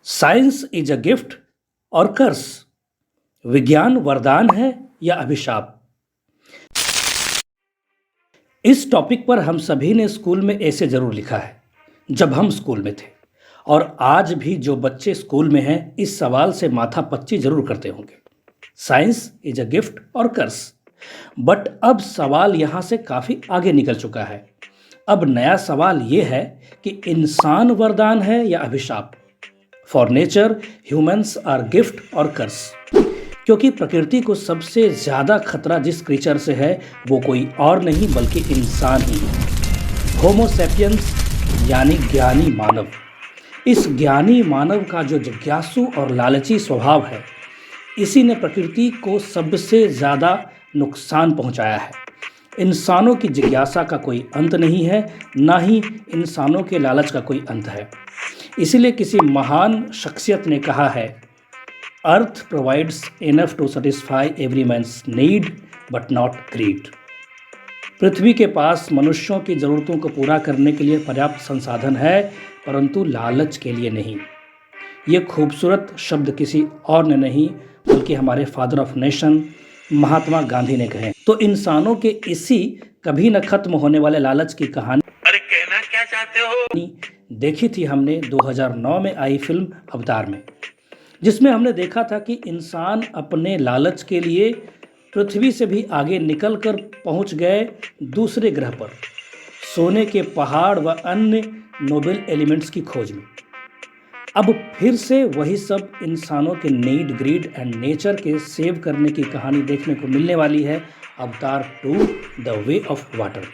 Science is a gift और कर्स। विज्ञान वरदान है या अभिशाप। इस टॉपिक पर हम सभी ने स्कूल में ऐसे जरूर लिखा है जब हम स्कूल में थे। और आज भी जो बच्चे स्कूल में हैं इस सवाल से माथा पच्ची जरूर करते होंगे, साइंस इज अ गिफ्ट और कर्स। बट अब सवाल यहाँ से काफ़ी आगे निकल चुका है। अब नया सवाल ये है कि इंसान वरदान है या अभिशाप। For nature humans are gift और कर्स। क्योंकि प्रकृति को सबसे ज़्यादा खतरा जिस क्रीचर से है वो कोई और नहीं बल्कि इंसान ही है। होमो सैपियंस यानी ज्ञानी मानव। इस ज्ञानी मानव का जो जिज्ञासु और लालची स्वभाव है, इसी ने प्रकृति को सबसे ज़्यादा नुकसान पहुंचाया है। इंसानों की जिज्ञासा का कोई अंत नहीं है, ना ही इंसानों के लालच का कोई अंत है। इसीलिए किसी महान शख्सियत ने कहा है, earth provides enough to satisfy every man's need but not greed. पृथ्वी के पास मनुष्यों की ज़रूरतों को पूरा करने के लिए पर्याप्त संसाधन है, परंतु लालच के लिए नहीं। ये खूबसूरत शब्द किसी और ने नहीं बल्कि हमारे father of nation Mahatma Gandhi ने कहे। तो इंसानों के इसी कभी न खत्म होने वाले लालच की कहानी अरे कहना क्या चाहते हो देखी थी हमने 2009 में आई फिल्म अवतार में, जिसमें हमने देखा था कि इंसान अपने लालच के लिए पृथ्वी से भी आगे निकलकर पहुंच गए दूसरे ग्रह पर, सोने के पहाड़ व अन्य नोबेल एलिमेंट्स की खोज में। अब फिर से वही सब इंसानों के नीड, ग्रीड एंड नेचर के सेव करने की कहानी देखने को मिलने वाली है अवतार 2 द वे ऑफ वाटर।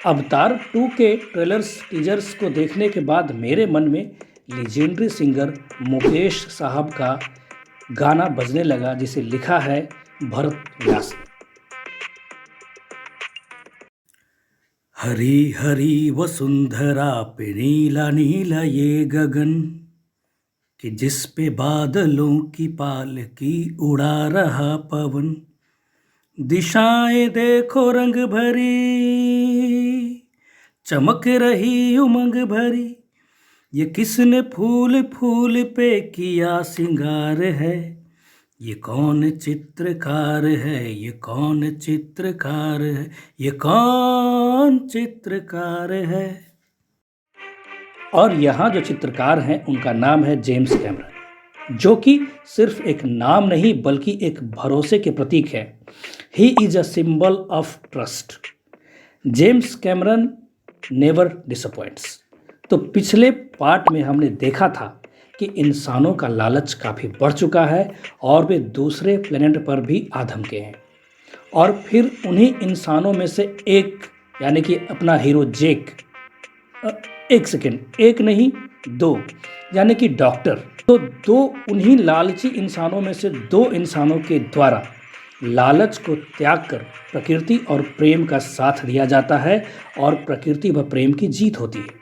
अवतार 2 के ट्रेलर्स, टीजर्स को देखने के बाद मेरे मन में लीजेंडरी सिंगर मुकेश साहब का गाना बजने लगा, जिसे लिखा है भरत व्यास ने। हरी हरी वसुंधरा पे नीला नीला ये गगन, कि जिस पे बादलों की पालकी उड़ा रहा पवन। दिशाएं देखो रंग भरी, चमक रही उमंग भरी, ये किसने फूल फूल पे किया सिंगार है। ये कौन चित्रकार है, ये कौन चित्रकार है, ये कौन चित्रकार है। और यहाँ जो चित्रकार हैं उनका नाम है जेम्स कैमरन, जो कि सिर्फ एक नाम नहीं बल्कि एक भरोसे के प्रतीक है। He is a symbol of trust. James Cameron never disappoints. तो पिछले पार्ट में हमने देखा था कि इंसानों का लालच काफ़ी बढ़ चुका है और वे दूसरे प्लेनेट पर भी आ धमके हैं। और फिर उन्हीं इंसानों में से एक, यानी कि अपना हीरो जेक, एक सेकेंड, एक नहीं दो, यानी कि डॉक्टर, तो दो उन्हीं लालची इंसानों में से दो इंसानों के द्वारा लालच को त्याग कर प्रकृति और प्रेम का साथ दिया जाता है और प्रकृति व प्रेम की जीत होती है।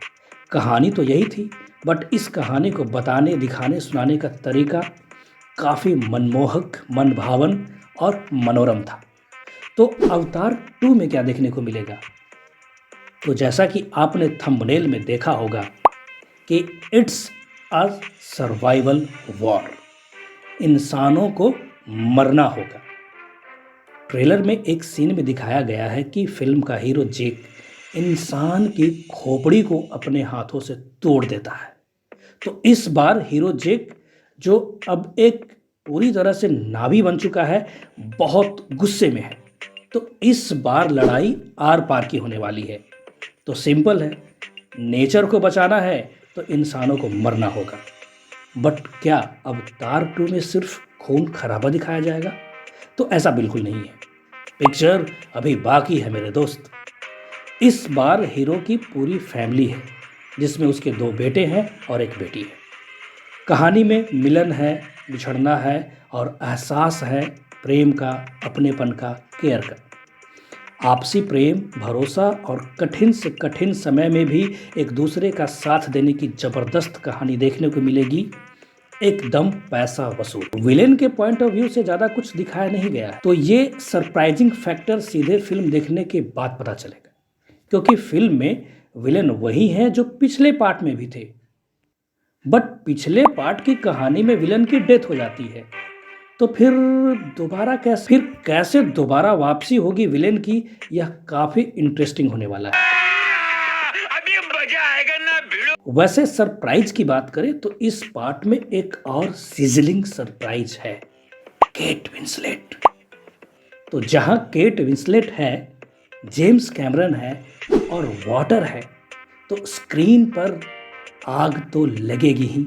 कहानी तो यही थी, बट इस कहानी को बताने, दिखाने, सुनाने का तरीका काफ़ी मनमोहक, मनभावन और मनोरम था। तो अवतार 2 में क्या देखने को मिलेगा? तो जैसा कि आपने थंबनेल में देखा होगा कि इट्स अ सर्वाइवल वॉर। इंसानों को मरना होगा। ट्रेलर में एक सीन में दिखाया गया है कि फिल्म का हीरो जेक इंसान की खोपड़ी को अपने हाथों से तोड़ देता है। तो इस बार हीरो जेक, जो अब एक पूरी तरह से नाभी बन चुका है, बहुत गुस्से में है। तो इस बार लड़ाई आर पार की होने वाली है। तो सिंपल है, नेचर को बचाना है तो इंसानों को मरना होगा। बट क्या अवतार 2 में सिर्फ खून खराबा दिखाया जाएगा? तो ऐसा बिल्कुल नहीं है। पिक्चर अभी बाकी है मेरे दोस्त। इस बार हीरो की पूरी फैमिली है, जिसमें उसके 2 बेटे हैं और एक बेटी है। कहानी में मिलन है, बिछड़ना है और एहसास है प्रेम का, अपनेपन का, केयर का। आपसी प्रेम, भरोसा और कठिन से कठिन समय में भी एक दूसरे का साथ देने की ज़बरदस्त कहानी देखने को मिलेगी। एकदम पैसा वसूल। विलेन के पॉइंट ऑफ व्यू से ज़्यादा कुछ दिखाया नहीं गया है, तो ये सरप्राइजिंग फैक्टर सीधे फिल्म देखने के बाद पता चलेगा, क्योंकि फिल्म में विलेन वही हैं जो पिछले पार्ट में भी थे। बट पिछले पार्ट की कहानी में विलन की डेथ हो जाती है, तो फिर कैसे दोबारा वापसी होगी विलेन की, यह काफी इंटरेस्टिंग होने वाला है। अभी मजा आएगा ना भिड़ो। वैसे सरप्राइज की बात करें तो इस पार्ट में एक और सिजलिंग सरप्राइज है, केट विंसलेट। तो जहां केट विंसलेट है, जेम्स कैमरन है और वाटर है, तो स्क्रीन पर आग तो लगेगी ही।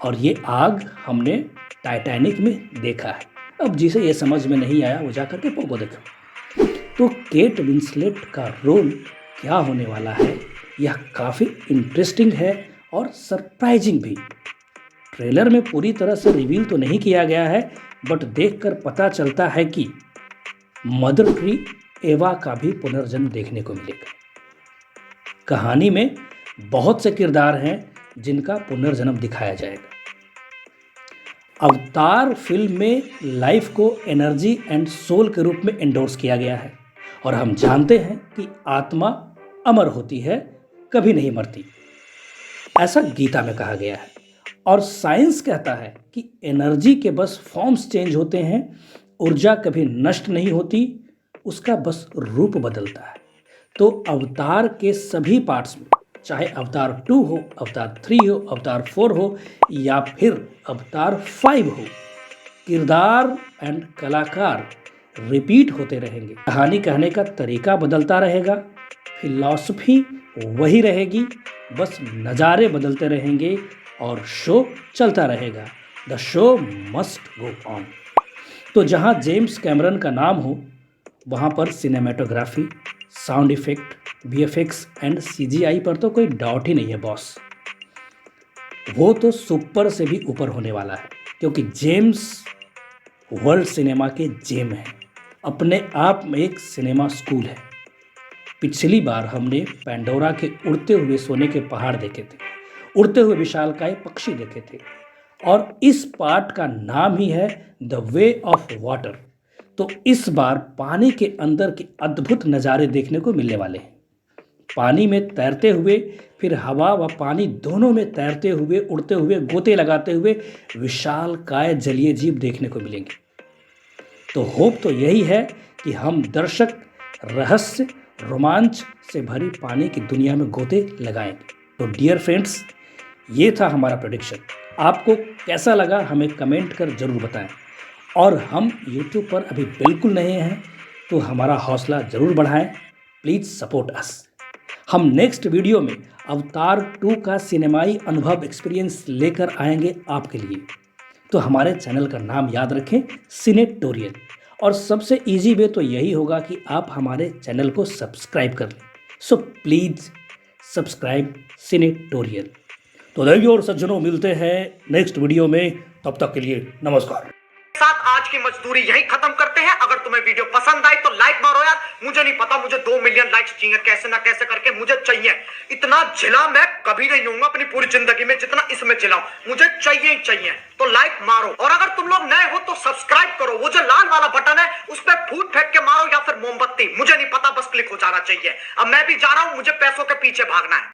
और ये आग हमने टाइटैनिक में देखा है। अब जिसे ये समझ में नहीं आया वो जाकर के पोगो देखो। तो केट विंसलेट का रोल क्या होने वाला है, यह काफ़ी इंटरेस्टिंग है और सरप्राइजिंग भी। ट्रेलर में पूरी तरह से रिवील तो नहीं किया गया है, बट देखकर पता चलता है कि मदर ट्री एवा का भी पुनर्जन्म देखने को मिलेगा। कहानी में बहुत से किरदार हैं जिनका पुनर्जन्म दिखाया जाएगा। अवतार फिल्म में लाइफ को एनर्जी एंड सोल के रूप में एंडोर्स किया गया है और हम जानते हैं कि आत्मा अमर होती है, कभी नहीं मरती, ऐसा गीता में कहा गया है। और साइंस कहता है कि एनर्जी के बस फॉर्म्स चेंज होते हैं, ऊर्जा कभी नष्ट नहीं होती, उसका बस रूप बदलता है। तो अवतार के सभी पार्ट्स में, चाहे अवतार 2 हो, अवतार 3 हो, अवतार 4 हो या फिर अवतार 5 हो, किरदार एंड कलाकार रिपीट होते रहेंगे। कहानी कहने का तरीका बदलता रहेगा, फिलॉसफी वही रहेगी, बस नज़ारे बदलते रहेंगे और शो चलता रहेगा। The show must go on. तो जहाँ जेम्स कैमरन का नाम हो, वहाँ पर cinematography, sound effect, VFX and CGI पर तो कोई डाउट ही नहीं है बॉस। वो तो सुपर से भी ऊपर होने वाला है, क्योंकि जेम्स वर्ल्ड सिनेमा के जेम है, अपने आप में एक सिनेमा स्कूल है। पिछली बार हमने पैंडोरा के उड़ते हुए सोने के पहाड़ देखे थे, उड़ते हुए विशालकाय पक्षी देखे थे, और इस पार्ट का नाम ही है द वे ऑफ वाटर। तो इस बार पानी के अंदर के अद्भुत नज़ारे देखने को मिलने वाले हैं। पानी में तैरते हुए, फिर हवा व पानी दोनों में तैरते हुए, उड़ते हुए, गोते लगाते हुए विशालकाय जलीय जीव देखने को मिलेंगे। तो होप तो यही है कि हम दर्शक रहस्य, रोमांच से भरी पानी की दुनिया में गोते लगाएंगे। तो डियर फ्रेंड्स, ये था हमारा प्रेडिक्शन। आपको कैसा लगा हमें कमेंट कर जरूर बताएं। और हम YouTube पर अभी बिल्कुल नए हैं, तो हमारा हौसला ज़रूर बढ़ाएं। Please support us. हम नेक्स्ट वीडियो में अवतार 2 का सिनेमाई अनुभव एक्सपीरियंस लेकर आएंगे आपके लिए। तो हमारे चैनल का नाम याद रखें, सिनेटोरियल। और सबसे इजी वे तो यही होगा कि आप हमारे चैनल को सब्सक्राइब कर लें। So please subscribe Cinetorial. तो देवियों और सज्जनों, मिलते हैं नेक्स्ट वीडियो में, तब तक के लिए नमस्कार। साथ आज की मजदूरी यही खत्म करते हैं। अगर तुम्हें वीडियो पसंद आई तो लाइक मारो यार। मुझे नहीं पता, मुझे 2 मिलियन लाइक्स चाहिए, कैसे ना कैसे करके मुझे चाहिए। इतना झिला मैं कभी नहीं हूँ अपनी पूरी जिंदगी में जितना इसमें झिलाऊं, मुझे चाहिए ही चाहिए। तो लाइक मारो, और अगर तुम लोग नए हो तो सब्सक्राइब करो। वो जो लाल वाला बटन है उस पर फूट फेंक के मारो या फिर मोमबत्ती, मुझे नहीं पता, बस क्लिक हो जाना चाहिए। अब मैं भी जा रहा हूं, मुझे पैसों के पीछे भागना है।